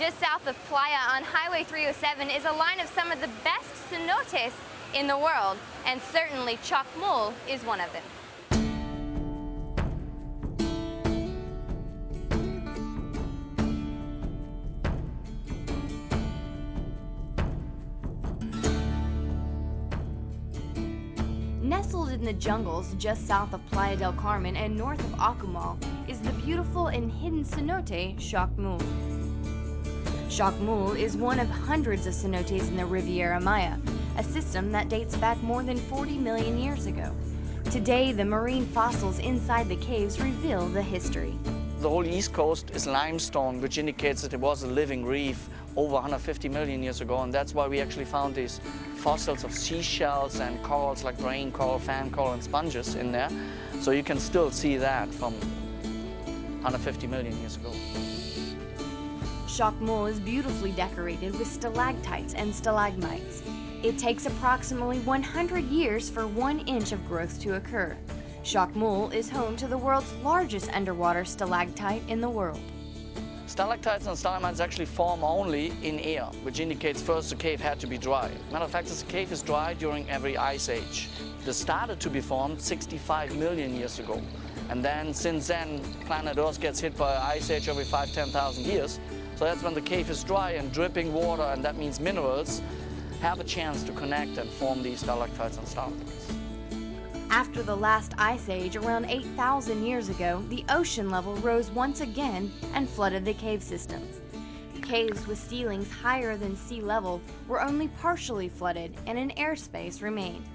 Just south of Playa on Highway 307 is a line of some of the best cenotes in the world, and certainly Chocmol is one of them. Nestled in the jungles just south of Playa del Carmen and north of Akumal is the beautiful and hidden cenote Chocmol. Chocmol is one of hundreds of cenotes in the Riviera Maya, a system that dates back more than 40 million years ago. Today, the marine fossils inside the caves reveal the history. The whole east coast is limestone, which indicates that it was a living reef over 150 million years ago, and that's why we actually found these fossils of seashells and corals like brain coral, fan coral, and sponges in there. So you can still see that from 150 million years ago. Chocmol is beautifully decorated with stalactites and stalagmites. It takes approximately 100 years for 1 inch of growth to occur. Chocmol is home to the world's largest underwater stalactite in the world. Stalactites and stalagmites actually form only in air, which indicates first the cave had to be dry. Matter of fact, the cave is dry during every ice age. They started to be formed 65 million years ago. And then, since then, planet Earth gets hit by an ice age every 5–10,000 years. So that's when the cave is dry and dripping water, and that means minerals have a chance to connect and form these stalactites and stalagmites. After the last ice age around 8,000 years ago, the ocean level rose once again and flooded the cave systems. Caves with ceilings higher than sea level were only partially flooded and an airspace remained.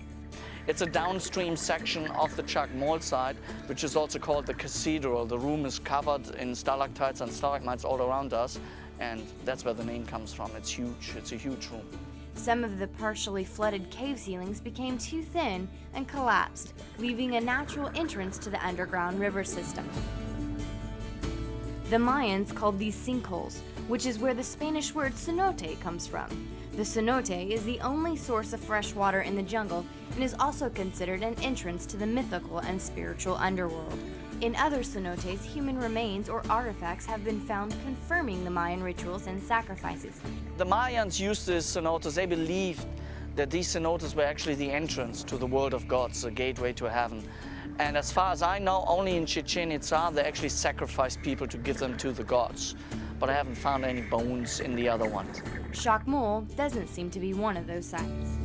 It's a downstream section of the Chocmol site, which is also called the cathedral. The room is covered in stalactites and stalagmites all around us, and that's where the name comes from. It's huge. It's a huge room. Some of the partially flooded cave ceilings became too thin and collapsed, leaving a natural entrance to the underground river system. The Mayans called these sinkholes, which is where the Spanish word cenote comes from. The cenote is the only source of fresh water in the jungle and is also considered an entrance to the mythical and spiritual underworld. In other cenotes, human remains or artifacts have been found confirming the Mayan rituals and sacrifices. The Mayans used these cenotes. They believed that these cenotes were actually the entrance to the world of gods, the gateway to heaven. And as far as I know, only in Chichen Itza they actually sacrificed people to give them to the gods. But I haven't found any bones in the other ones. Chocmol doesn't seem to be one of those sites.